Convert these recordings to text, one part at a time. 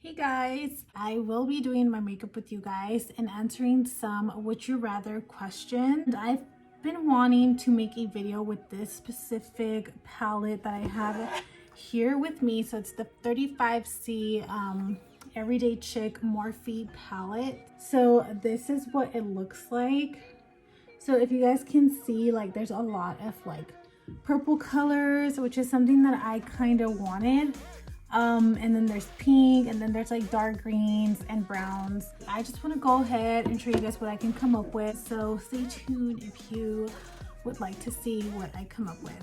Hey guys, I will be doing my makeup with you guys and answering some would you rather questions. I've been wanting to make a video with this specific palette that I have here with me. So it's the 35C Everyday Chic Morphe palette. So this is what it looks like. So if you guys can see, like there's a lot of like purple colors, which is something that I kind of wanted. And then there's pink, and then there's like dark greens and browns. I just want to go ahead and show you guys what I can come up with. So stay tuned if you would like to see what I come up with.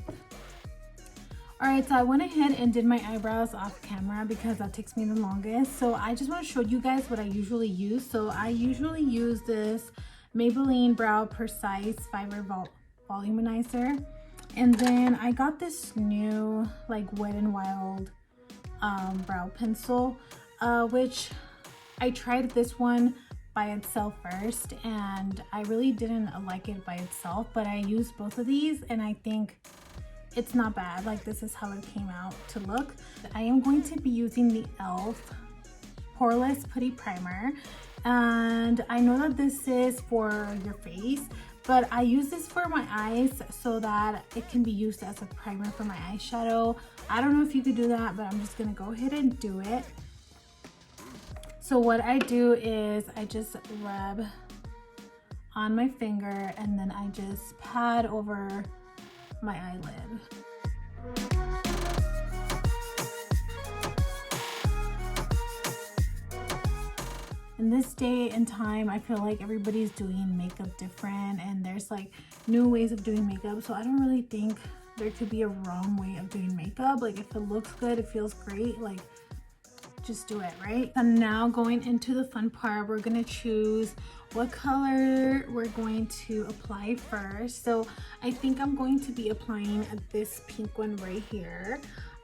Alright, so I went ahead and did my eyebrows off camera because that takes me the longest. So I just want to show you guys what I usually use. So I usually use this Maybelline Brow Precise Fiber Voluminizer. And then I got this new like Wet n Wild brow pencil, which I tried this one by itself first and I really didn't like it by itself, but I used both of these and I think it's not bad. Like this is how it came out to look. I am going to be using the e.l.f. Poreless Putty Primer, and I know that this is for your face, but I use this for my eyes so that it can be used as a primer for my eyeshadow. I don't know if you could do that, but I'm just gonna go ahead and do it. So what I do is I just rub on my finger and then I just pat over my eyelid. In this day and time, I feel like everybody's doing makeup different and there's like new ways of doing makeup. So I don't really think there could be a wrong way of doing makeup. Like if it looks good, it feels great, like just do it, right? And now going into the fun part, we're gonna choose what color we're going to apply first. So I think I'm going to be applying this pink one right here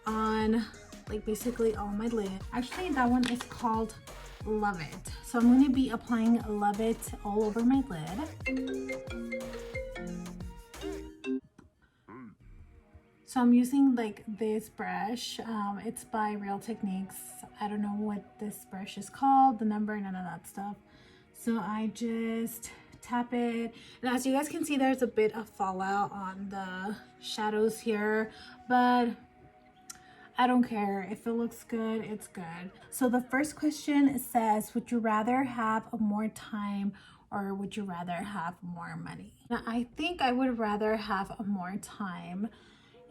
on like basically all my lid. Actually, that one is called Love It. So I'm going to be applying Love It all over my lid. So I'm using like this brush. It's by Real Techniques. I don't know what this brush is called, the number, none of that stuff. So I just tap it. And as you guys can see, there's a bit of fallout on the shadows here, but I don't care. If it looks good, it's good. So the first question says, would you rather have more time or would you rather have more money? Now, I think I would rather have more time.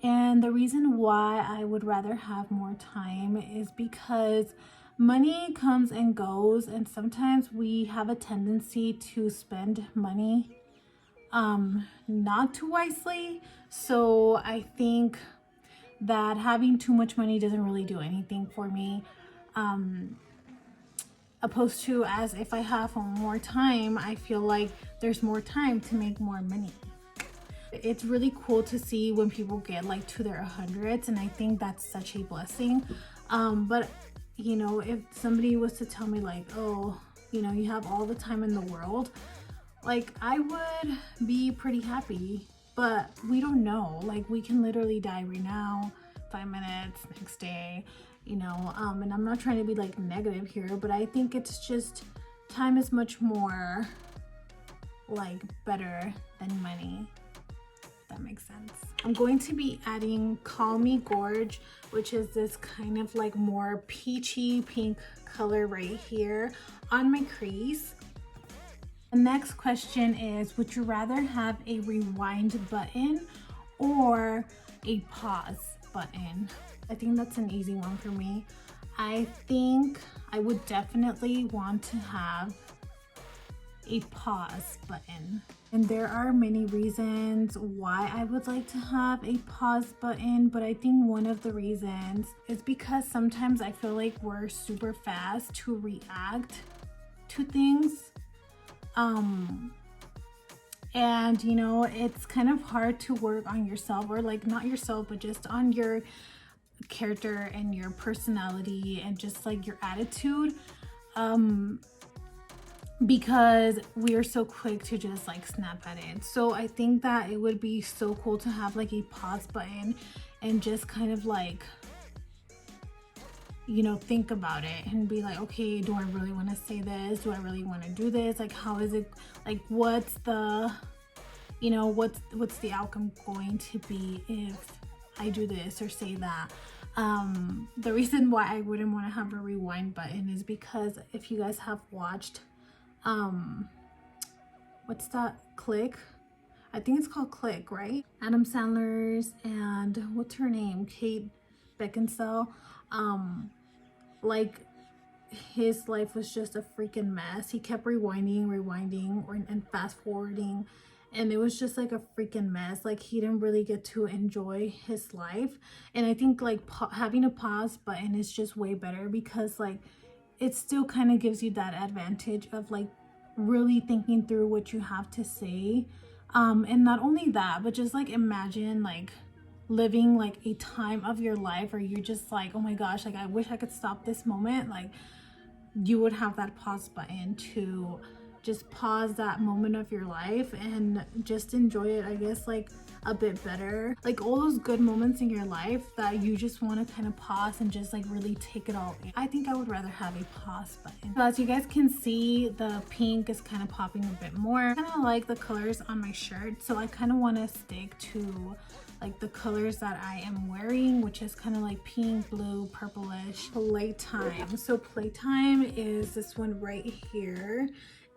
And the reason why I would rather have more time is because money comes and goes, and sometimes we have a tendency to spend money not too wisely. So I think that having too much money doesn't really do anything for me, opposed to as if I have more time, I feel like there's more time to make more money. It's really cool to see when people get like to their hundreds, and I think that's such a blessing. But you know, if somebody was to tell me like, oh, you know, you have all the time in the world, like I would be pretty happy. But we don't know, like we can literally die right now, 5 minutes, next day, you know, and I'm not trying to be like negative here, but I think it's just time is much more like better than money. That makes sense. I'm going to be adding Call Me Gorge, which is this kind of like more peachy pink color right here on my crease. The next question is, would you rather have a rewind button or a pause button? I think that's an easy one for me. I think I would definitely want to have a pause button. And there are many reasons why I would like to have a pause button, but I think one of the reasons is because sometimes I feel like we're super fast to react to things. And you know, it's kind of hard to work on yourself, or like not yourself, but just on your character and your personality and just like your attitude, because we are so quick to just like snap at it. So I think that it would be so cool to have like a pause button and just kind of like you know, think about it and be like, okay, do I really want to say this? Do I really want to do this? Like, how is it, like, what's the, you know, what's the outcome going to be if I do this or say that? The reason why I wouldn't want to have a rewind button is because if you guys have watched, what's that, CHIC? I think it's called CHIC, right? Adam Sandler's and what's her name? Kate Beckinsale. Like, his life was just a freaking mess. He kept rewinding and fast forwarding, and it was just like a freaking mess. Like, he didn't really get to enjoy his life. And I think like having a pause button is just way better, because like it still kind of gives you that advantage of like really thinking through what you have to say. And not only that, but just like imagine like living like a time of your life where you're just like, oh my gosh, like I wish I could stop this moment. Like, you would have that pause button to just pause that moment of your life and just enjoy it, I guess, like a bit better. Like all those good moments in your life that you just want to kind of pause and just like really take it all in. I think I would rather have a pause button. So as you guys can see, the pink is kind of popping a bit more. I kind of like the colors on my shirt, so I kind of want to stick to like the colors that I am wearing, which is kind of like pink, blue, purplish. Playtime. So playtime is this one right here,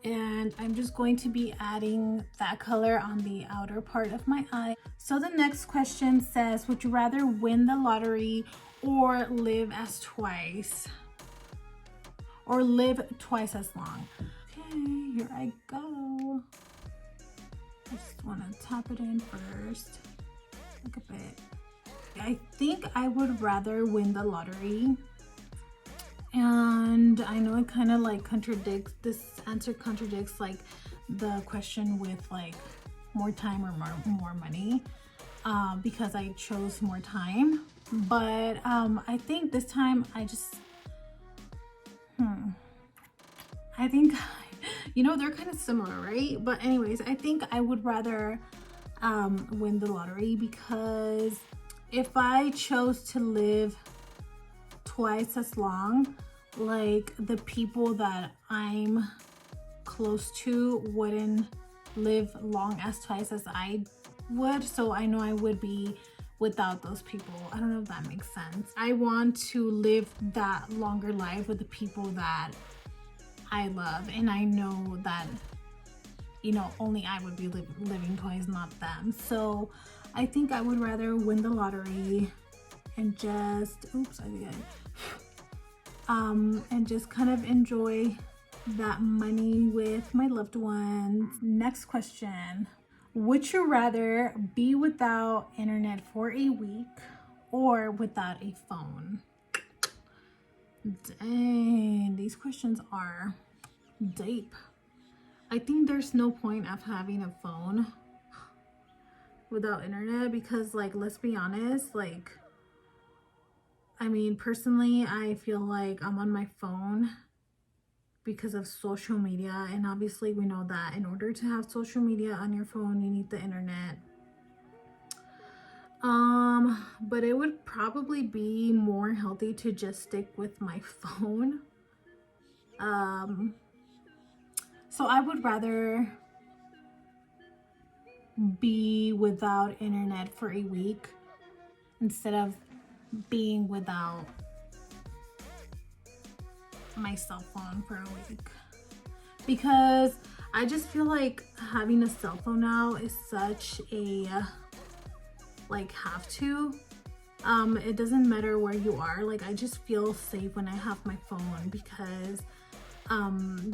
and I'm just going to be adding that color on the outer part of my eye. So the next question says, would you rather win the lottery or live as twice as long? Okay, here I go. I just want to tap it in first. Look a bit. I think I would rather win the lottery, and I know it kind of like contradicts, this answer contradicts like the question with like more time or more money, because I chose more time. But I think this time I just I think you know, they're kind of similar, right? But anyways, I think I would rather win the lottery, because if I chose to live twice as long, like the people that I'm close to wouldn't live long as twice as I would, so I know I would be without those people. I don't know if that makes sense. I want to live that longer life with the people that I love, and I know that, you know, only I would be living twice, not them. So I think I would rather win the lottery and just, oops, I did. And just kind of enjoy that money with my loved ones. Next question. Would you rather be without internet for a week or without a phone? Dang, these questions are deep. I think there's no point of having a phone without internet, because like, let's be honest, like, I mean, personally, I feel like I'm on my phone because of social media, and obviously we know that in order to have social media on your phone, you need the internet. But it would probably be more healthy to just stick with my phone. So I would rather be without internet for a week instead of being without my cell phone for a week, because I just feel like having a cell phone now is such a like have to. It doesn't matter where you are. Like, I just feel safe when I have my phone, because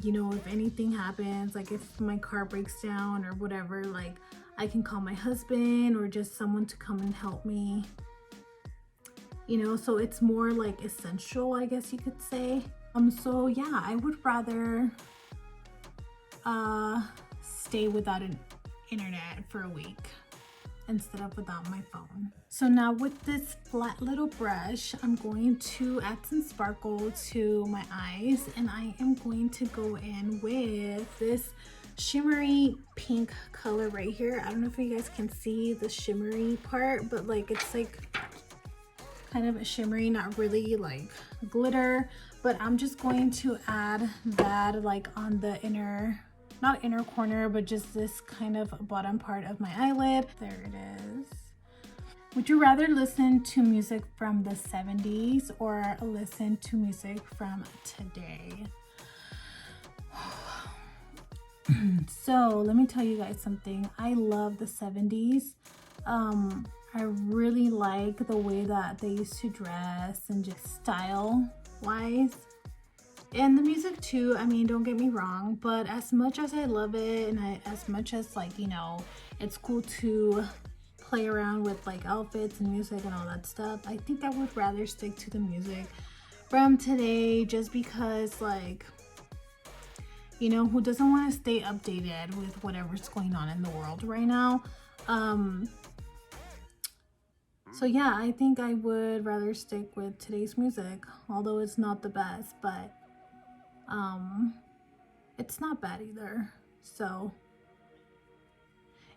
you know, if anything happens, like if my car breaks down or whatever, like I can call my husband or just someone to come and help me, you know. So it's more like essential, I guess you could say. So yeah, I would rather stay without an internet for a week instead of without my phone. So now with this flat little brush, I'm going to add some sparkle to my eyes, and I am going to go in with this shimmery pink color right here. I don't know if you guys can see the shimmery part, but like it's like kind of shimmery, not really like glitter, but I'm just going to add that like on the inner, not inner corner, but just this kind of bottom part of my eyelid. There it is. Would you rather listen to music from the 70s or listen to music from today? So let me tell you guys something. I love the 70s. I really like the way that they used to dress and just style wise. And the music too, I mean, don't get me wrong, but as much as I love it and as much as like, you know, it's cool to play around with like outfits and music and all that stuff, I think I would rather stick to the music from today, just because like, you know, who doesn't want to stay updated with whatever's going on in the world right now? So yeah, I think I would rather stick with today's music, although it's not the best, but it's not bad either, so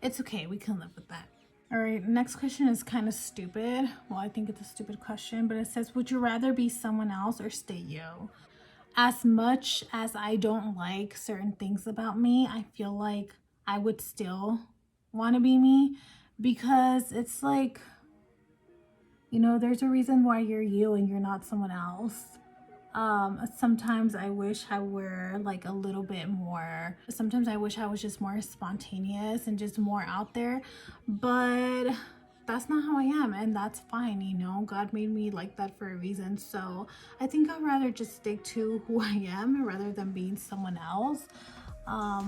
it's okay, we can live with that. All right, next question is kind of stupid. Well, I think it's a stupid question, but it says, would you rather be someone else or stay you? As much as I don't like certain things about me, I feel like I would still want to be me, because it's like, you know, there's a reason why you're you and you're not someone else. Sometimes I wish I were like a little bit more, sometimes I wish I was just more spontaneous and just more out there, but that's not how I am, and that's fine, you know. God made me like that for a reason, so I think I'd rather just stick to who I am rather than being someone else. I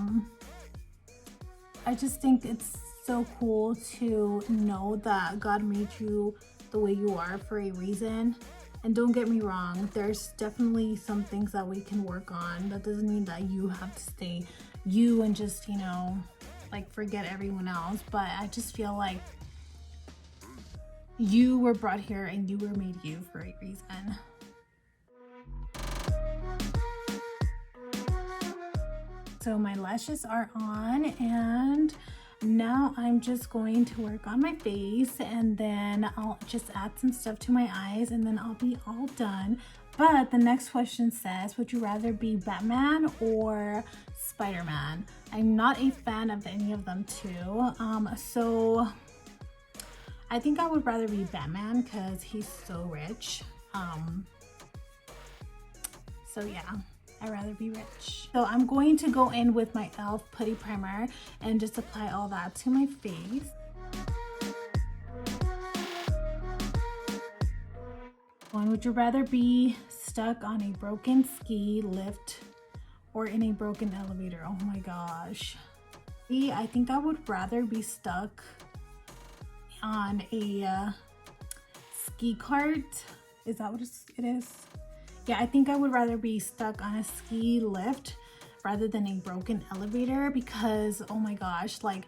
just think it's so cool to know that God made you the way you are for a reason. And don't get me wrong, there's definitely some things that we can work on. That doesn't mean that you have to stay you and just, you know, like forget everyone else. But I just feel like you were brought here and you were made you for a reason. So my lashes are on, and now I'm just going to work on my face, and then I'll just add some stuff to my eyes, and then I'll be all done. But the next question says, would you rather be Batman or Spider-Man? I'm not a fan of any of them too. So I think I would rather be Batman because he's so rich. So yeah, I'd rather be rich. So I'm going to go in with my e.l.f. putty primer and just apply all that to my face. Would you rather be stuck on a broken ski lift or in a broken elevator? Oh my gosh. I think I would rather be stuck on a ski cart. Is that what it is? Yeah, I think I would rather be stuck on a ski lift rather than a broken elevator, because oh my gosh, like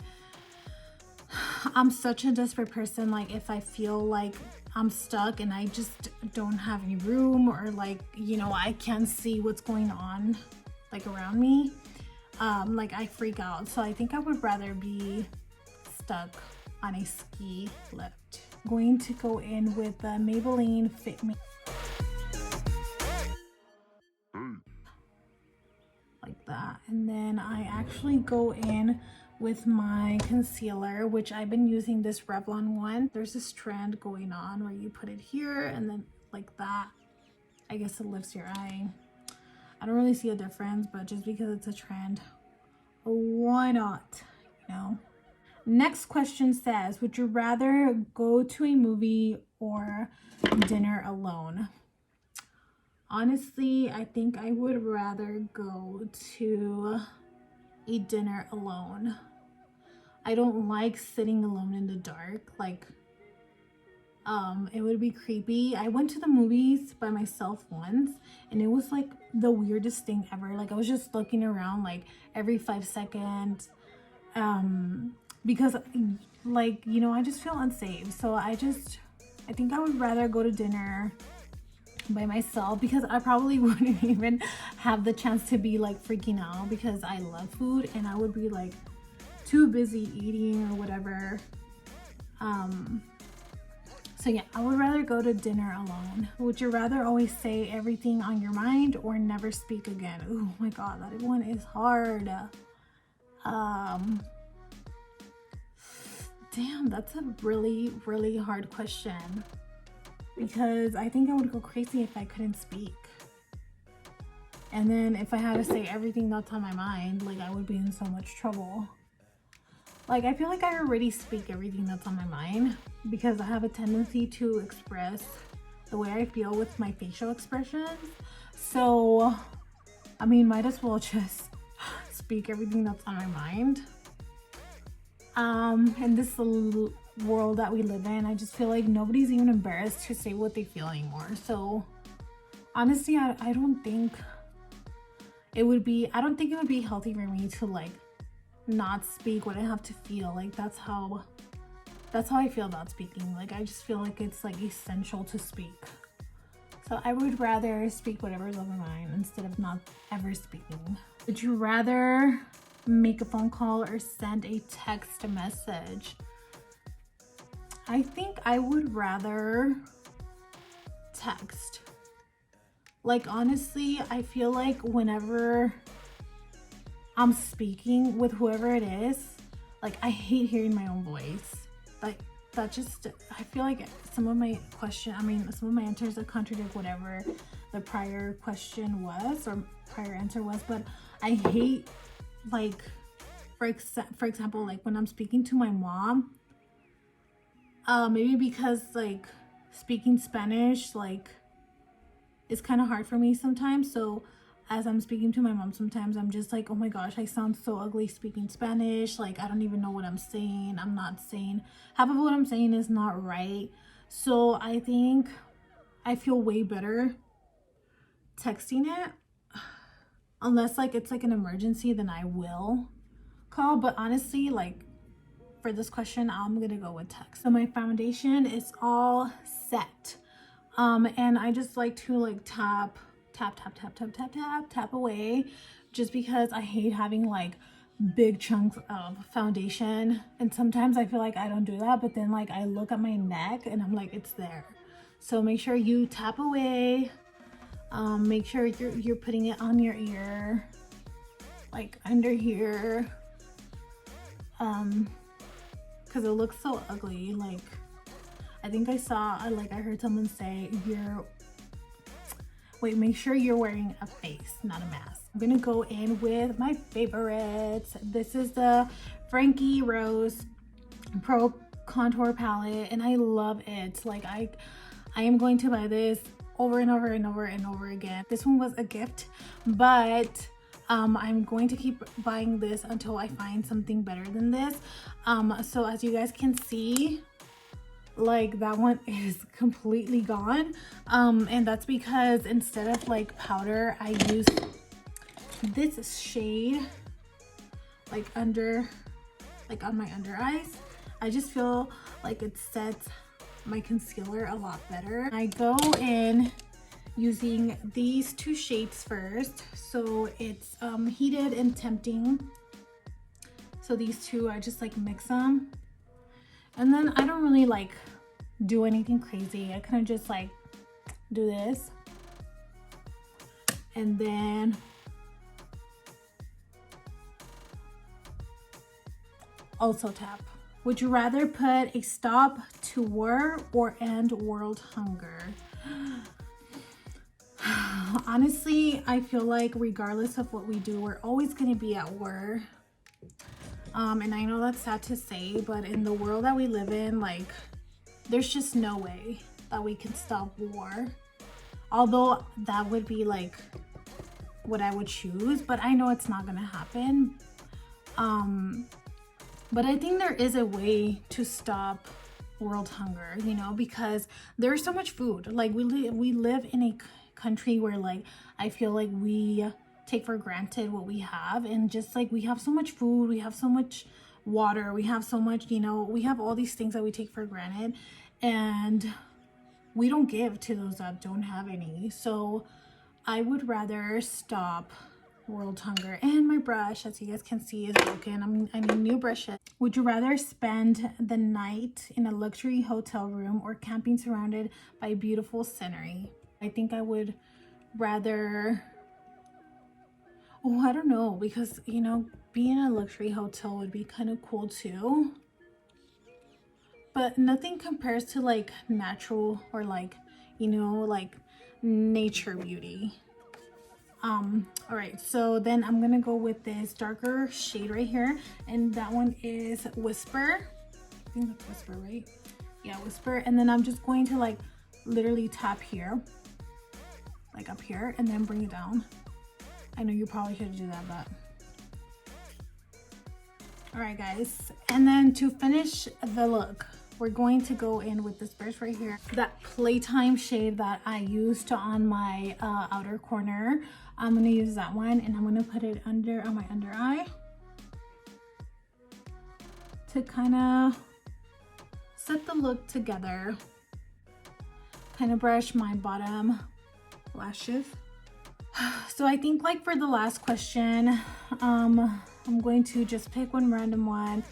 I'm such a desperate person. Like if I feel like I'm stuck and I just don't have any room, or like, you know, I can't see what's going on like around me, like I freak out. So I think I would rather be stuck on a ski lift. I'm going to go in with the Maybelline Fit Me like that, and then I actually go in with my concealer, which I've been using this Revlon one. There's this trend going on where you put it here and then like that, I guess it lifts your eye. I don't really see a difference, but just because it's a trend, why not, you know? Next question says, would you rather go to a movie or dinner alone? Honestly, I think I would rather go to a dinner alone. I don't like sitting alone in the dark. Like, it would be creepy. I went to the movies by myself once, and it was like the weirdest thing ever. Like I was just looking around like every 5 seconds, because like, you know, I just feel unsafe. So I think I would rather go to dinner by myself, because I probably wouldn't even have the chance to be like freaking out, because I love food and I would be like too busy eating or whatever. So yeah, I would rather go to dinner alone. Would you rather always say everything on your mind or never speak again? Oh my god, that one is hard. Damn, that's a really, really hard question. Because I think I would go crazy if I couldn't speak. And then if I had to say everything that's on my mind, like I would be in so much trouble. Like I feel like I already speak everything that's on my mind because I have a tendency to express the way I feel with my facial expressions. So, I mean, might as well just speak everything that's on my mind. In this world that we live in, I just feel like nobody's even embarrassed to say what they feel anymore. So honestly, I don't think it would be healthy for me to like not speak what I have to feel. Like that's how I feel about speaking. Like I just feel like it's like essential to speak. So I would rather speak whatever's on my mind instead of not ever speaking. Would you rather make a phone call or send a text message? I think I would rather text. Like honestly, I feel like whenever I'm speaking with whoever it is, like I hate hearing my own voice. Like that just, I feel like some of my answers that contradict whatever the prior question was or prior answer was, but I hate, like, for example, like when I'm speaking to my mom, maybe because like speaking Spanish, like, it's kind of hard for me sometimes. So as I'm speaking to my mom, sometimes I'm just like, oh my gosh, I sound so ugly speaking Spanish. Like, I don't even know what I'm saying. I'm not saying, half of what I'm saying is not right. So I think I feel way better texting it. Unless like it's like an emergency, then I will call. But honestly, like for this question, I'm gonna go with text. So my foundation is all set. And I just like to like tap away, just because I hate having like big chunks of foundation. And sometimes I feel like I don't do that, but then like I look at my neck and I'm like, it's there. So make sure you tap away. Make sure you're putting it on your ear, like under here, because it looks so ugly. Like I think I heard someone say make sure you're wearing a face, not a mask. I'm gonna go in with my favorites. This is the Frankie Rose Pro Contour Palette, and I love it. Like I am going to buy this over and over and over and over again. This one was a gift, but I'm going to keep buying this until I find something better than this. So as you guys can see, like that one is completely gone, and that's because instead of like powder, I use this shade like on my under eyes. I just feel like it sets my concealer a lot better. I go in using these two shades first. So it's Heated and Tempting. So these two, I just like mix them. And then I don't really like do anything crazy. I kind of just like do this. And then also tap. Would you rather put a stop to war or end world hunger? Honestly, I feel like regardless of what we do, we're always going to be at war. And I know that's sad to say, but in the world that we live in, like, there's just no way that we can stop war. Although that would be like what I would choose, but I know it's not going to happen. But I think there is a way to stop world hunger, you know, because there's so much food. Like we live in a country where like I feel like we take for granted what we have, and just like we have so much food, we have so much water, we have so much, you know, we have all these things that we take for granted, and we don't give to those that don't have any. So I would rather stop world hunger. And my brush, as you guys can see, is broken. I need new brushes. Would you rather spend the night in a luxury hotel room or camping surrounded by beautiful scenery? I think I would rather, oh, I don't know, because, you know, being in a luxury hotel would be kind of cool too. But nothing compares to like natural or like, you know, like nature beauty. All right, so then I'm gonna go with this darker shade right here, and that one is Whisper. I think that's Whisper, right? Yeah, Whisper. And then I'm just going to like literally tap here, like up here, and then bring it down. I know you probably should do that, but all right, guys. And then to finish the look, we're going to go in with this brush right here, that Playtime shade that I used on my outer corner. I'm gonna use that one, and I'm gonna put it under on my under eye to kind of set the look together. Kind of brush my bottom lashes. So I think like for the last question, I'm going to just pick one random one.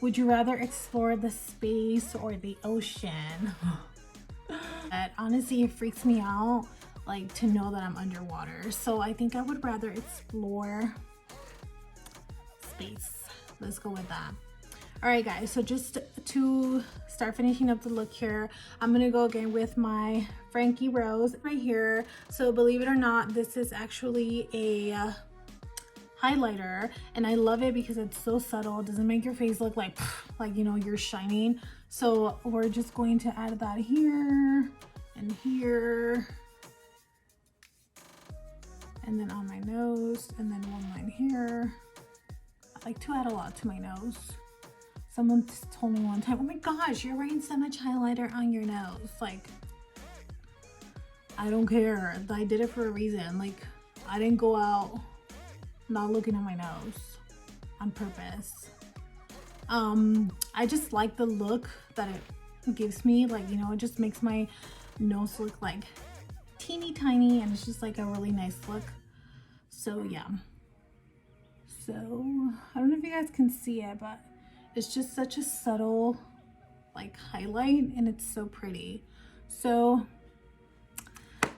Would you rather explore the space or the ocean? But honestly, it freaks me out like to know that I'm underwater. So I think I would rather explore space. Let's go with that. All right, guys, so just to start finishing up the look here, I'm gonna go again with my Frankie Rose right here. So believe it or not, this is actually a highlighter, and I love it because it's so subtle. It doesn't make your face look like you know, you're shining. So we're just going to add that here and here, and then on my nose, and then one line here. I like to add a lot to my nose. Someone told me one time, oh my gosh, you're wearing so much highlighter on your nose. Like, I don't care. I did it for a reason. Like, I didn't go out not looking at my nose on purpose. I just like the look that it gives me. Like, you know, it just makes my nose look like teeny tiny, and it's just like a really nice look. So yeah. So I don't know if you guys can see it, but it's just such a subtle like highlight, and it's so pretty. So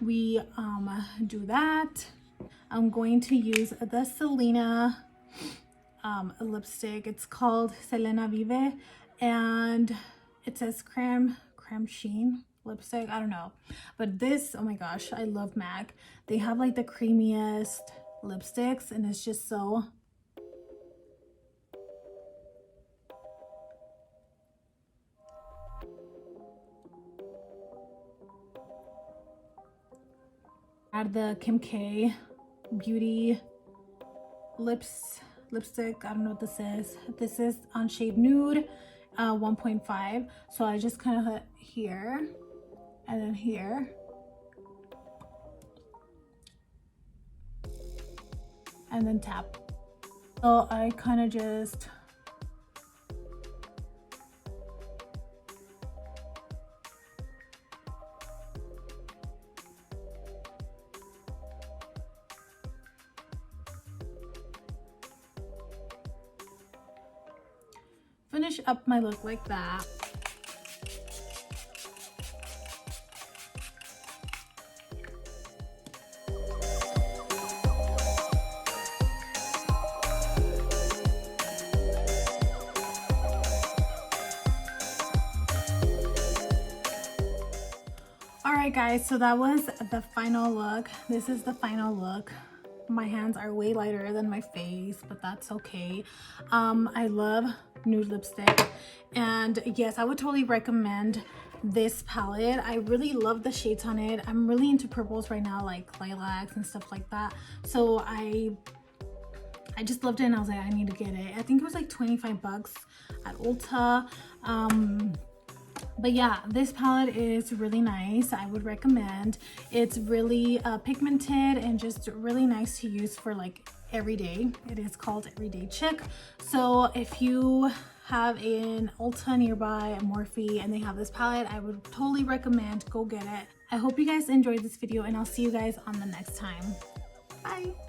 we do that. I'm going to use the Selena lipstick. It's called Selena Vive, and it says creme sheen lipstick. I don't know, but this, oh my gosh, I love MAC. They have like the creamiest lipsticks, and it's just so add the Kim K Beauty lipstick. I don't know what this is. This is on shade Nude 1.5. So I just kind of hit here and then here, and then tap. So I kind of just finish up my look like that. Alright guys, so that was the final look. This is the final look. My hands are way lighter than my face, but that's okay. I love nude lipstick, and yes, I would totally recommend this palette. I really love the shades on it. I'm really into purples right now, like lilacs and stuff like that. So I just loved it, and I was like, I need to get it. I think it was like 25 bucks at Ulta. But yeah, this palette is really nice. I would recommend. It's really pigmented and just really nice to use for like every day. It is called Everyday Chic. So if you have an Ulta nearby, a Morphe, and they have this palette, I would totally recommend go get it. I hope you guys enjoyed this video, and I'll see you guys on the next time. Bye.